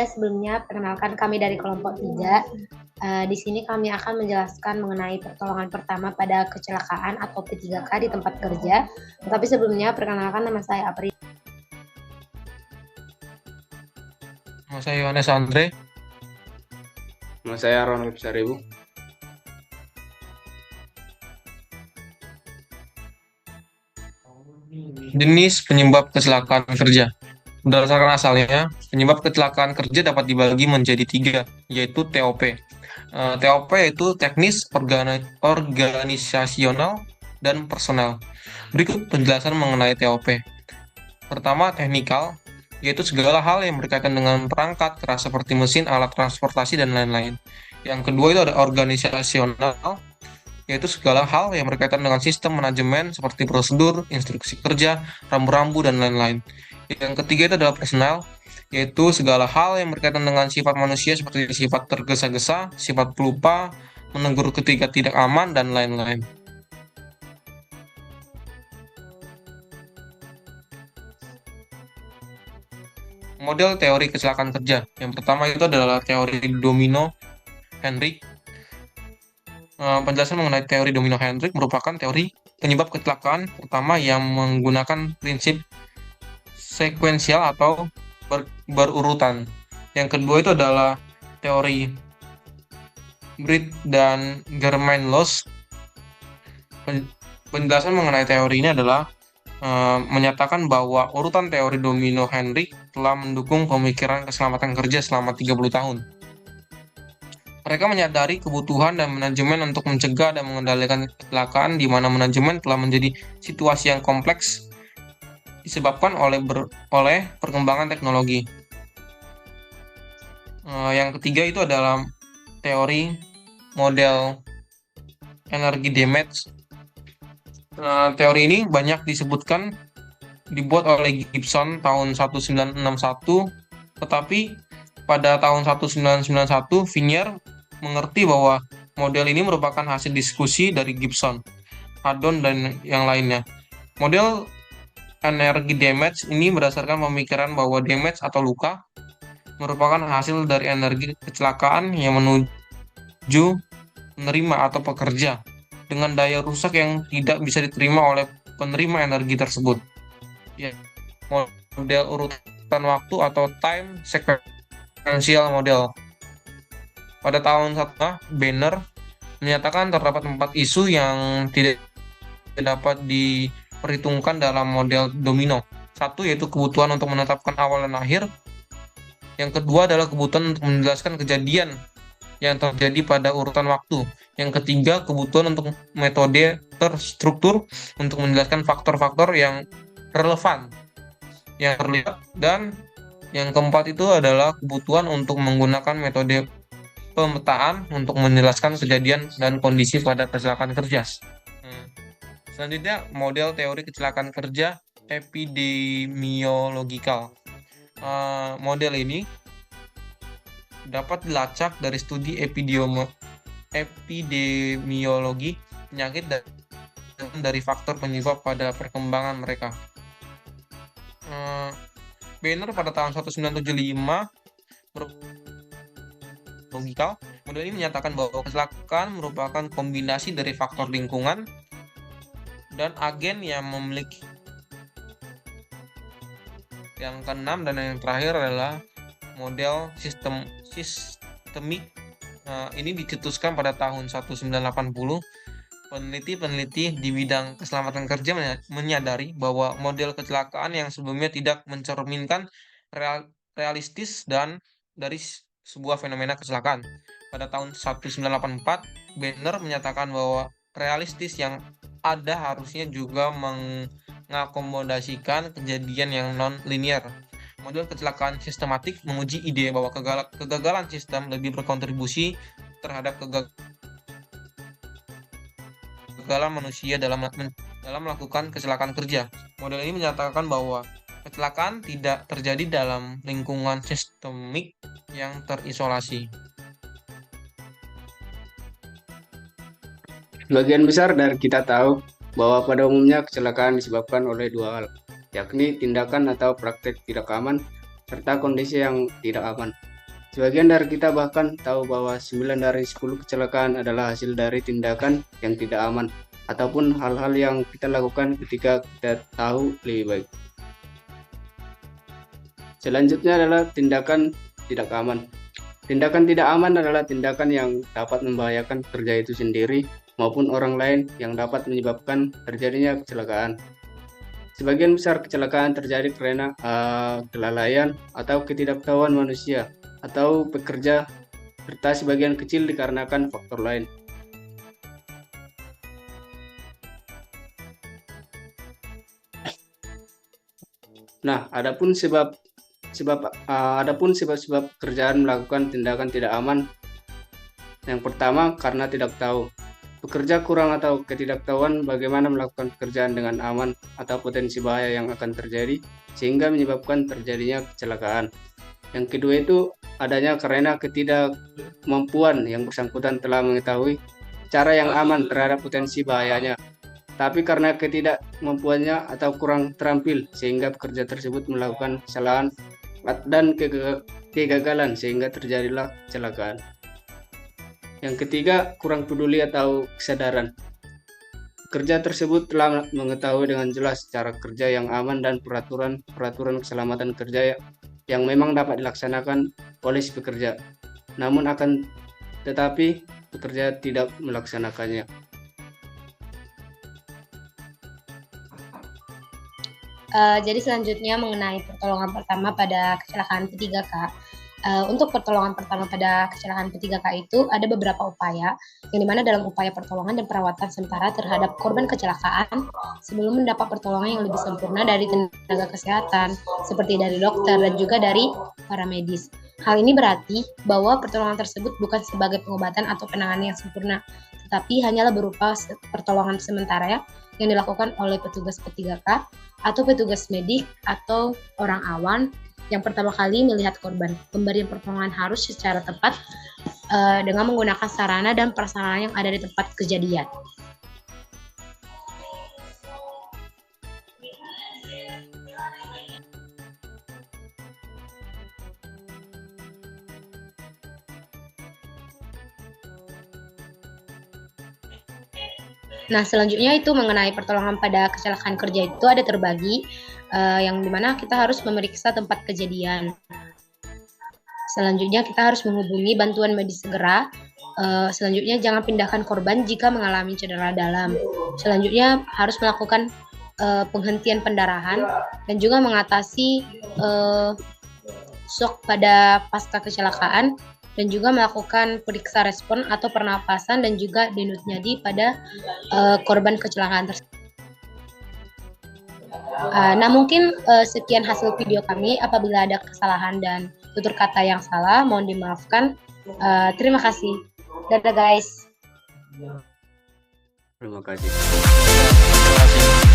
sebelumnya perkenalkan kami dari kelompok 3. Di sini kami akan menjelaskan mengenai pertolongan pertama pada kecelakaan atau P3K di tempat kerja. Tetapi sebelumnya perkenalkan nama saya Apri. Nama saya Yohanes Andre. Nama saya Ronald Saribu. Jenis penyebab kecelakaan kerja. Berdasarkan asalnya, penyebab kecelakaan kerja dapat dibagi menjadi 3, yaitu TOP. TOP yaitu teknis, organisasional, dan personal. Berikut penjelasan mengenai TOP. Pertama, teknikal, yaitu segala hal yang berkaitan dengan perangkat keras seperti mesin, alat transportasi, dan lain-lain. Yang kedua itu ada organisasional, yaitu segala hal yang berkaitan dengan sistem manajemen seperti prosedur, instruksi kerja, rambu-rambu, dan lain-lain. Yang ketiga itu adalah personal, yaitu segala hal yang berkaitan dengan sifat manusia seperti sifat tergesa-gesa, sifat pelupa, menegur ketika tidak aman, dan lain-lain. Model teori kecelakaan kerja. Yang pertama itu adalah teori domino Henrik. Penjelasan mengenai teori domino Henrik merupakan teori penyebab kecelakaan pertama yang menggunakan prinsip sekuensial atau berurutan. Yang kedua itu adalah teori Britt dan Germain-Loss. Penjelasan mengenai teori ini adalah menyatakan bahwa urutan teori domino Henrik telah mendukung pemikiran keselamatan kerja selama 30 tahun. Mereka menyadari kebutuhan dan manajemen untuk mencegah dan mengendalikan kecelakaan, di mana manajemen telah menjadi situasi yang kompleks disebabkan oleh perkembangan teknologi. Yang ketiga itu adalah teori model energi damage. Teori ini banyak dibuat oleh Gibson tahun 1961, tetapi pada tahun 1991 Vinier mengerti bahwa model ini merupakan hasil diskusi dari Gibson, Haddon, dan yang lainnya. Model energi damage ini berdasarkan pemikiran bahwa damage atau luka merupakan hasil dari energi kecelakaan yang menuju penerima atau pekerja dengan daya rusak yang tidak bisa diterima oleh penerima energi tersebut. Ya, model urutan waktu atau time sequential model. Pada tahun 1, Banner menyatakan terdapat 4 isu yang tidak dapat diperhitungkan dalam model domino. 1 yaitu kebutuhan untuk menetapkan awal dan akhir. Yang kedua adalah kebutuhan untuk menjelaskan kejadian yang terjadi pada urutan waktu. Yang ketiga, kebutuhan untuk metode terstruktur untuk menjelaskan faktor-faktor yang relevan, yang terlihat, dan yang keempat itu adalah kebutuhan untuk menggunakan metode pemetaan untuk menjelaskan kejadian dan kondisi pada kecelakaan kerja. Selanjutnya, model teori kecelakaan kerja epidemiologikal. Model ini dapat dilacak dari studi epidemiologi penyakit dan dari faktor penyebab pada perkembangan mereka. Banner pada tahun 1975 logikal, model ini menyatakan bahwa kecelakaan merupakan kombinasi dari faktor lingkungan dan agen yang memiliki. Yang keenam dan yang terakhir adalah model sistemik. Ini dicetuskan pada tahun 1980. Peneliti-peneliti di bidang keselamatan kerja menyadari bahwa model kecelakaan yang sebelumnya tidak mencerminkan realistis dan dari sebuah fenomena kecelakaan. Pada tahun 1984, Banner menyatakan bahwa realistis yang ada harusnya juga mengakomodasikan kejadian yang non-linear. Model kecelakaan sistematik menguji ide bahwa kegagalan sistem lebih berkontribusi terhadap kegagalan manusia dalam melakukan kecelakaan kerja. Model ini menyatakan bahwa kecelakaan tidak terjadi dalam lingkungan sistemik yang terisolasi. Sebagian besar dari kita tahu bahwa pada umumnya kecelakaan disebabkan oleh 2 hal, yakni tindakan atau praktek tidak aman serta kondisi yang tidak aman. Sebagian dari kita bahkan tahu bahwa 9 dari 10 kecelakaan adalah hasil dari tindakan yang tidak aman ataupun hal-hal yang kita lakukan ketika kita tahu lebih baik. Selanjutnya adalah tindakan tidak aman. Tindakan tidak aman adalah tindakan yang dapat membahayakan pekerja itu sendiri maupun orang lain yang dapat menyebabkan terjadinya kecelakaan. Sebagian besar kecelakaan terjadi karena kelalaian atau ketidaktahuan manusia atau pekerja, serta sebagian kecil dikarenakan faktor lain. Nah, adapun sebab-sebab pekerjaan melakukan tindakan tidak aman. Yang pertama, karena tidak tahu. Pekerja kurang atau ketidaktahuan bagaimana melakukan pekerjaan dengan aman atau potensi bahaya yang akan terjadi sehingga menyebabkan terjadinya kecelakaan. Yang kedua itu adanya karena ketidakmampuan yang bersangkutan telah mengetahui cara yang aman terhadap potensi bahayanya, tapi karena ketidakmampuannya atau kurang terampil sehingga pekerja tersebut melakukan kesalahan dan kegagalan sehingga terjadilah kecelakaan. Yang ketiga, kurang peduli atau kesadaran. Pekerja tersebut telah mengetahui dengan jelas cara kerja yang aman dan peraturan keselamatan kerja yang memang dapat dilaksanakan oleh si pekerja. Namun tetapi pekerja tidak melaksanakannya. Jadi selanjutnya mengenai pertolongan pertama pada kecelakaan P3K. Untuk pertolongan pertama pada kecelakaan P3K itu ada beberapa upaya, yang dimana dalam upaya pertolongan dan perawatan sementara terhadap korban kecelakaan sebelum mendapat pertolongan yang lebih sempurna dari tenaga kesehatan, seperti dari dokter dan juga dari para medis. Hal ini berarti bahwa pertolongan tersebut bukan sebagai pengobatan atau penanganan yang sempurna, tetapi hanyalah berupa pertolongan sementara yang dilakukan oleh petugas P3K atau petugas medik atau orang awam yang pertama kali melihat korban. Pemberian pertolongan harus secara tepat dengan menggunakan sarana dan prasarana yang ada di tempat kejadian. Nah, selanjutnya itu mengenai pertolongan pada kecelakaan kerja itu ada terbagi, yang dimana kita harus memeriksa tempat kejadian. Selanjutnya kita harus menghubungi bantuan medis segera. Selanjutnya jangan pindahkan korban jika mengalami cedera dalam. Selanjutnya harus melakukan penghentian pendarahan dan juga mengatasi shock pada pasca kecelakaan dan juga melakukan periksa respon atau pernapasan dan juga denyut nadi pada korban kecelakaan tersebut. Nah, mungkin sekian hasil video kami. Apabila ada kesalahan dan tutur kata yang salah, mohon dimaafkan. Terima kasih. Dadah guys. Terima kasih. Terima kasih.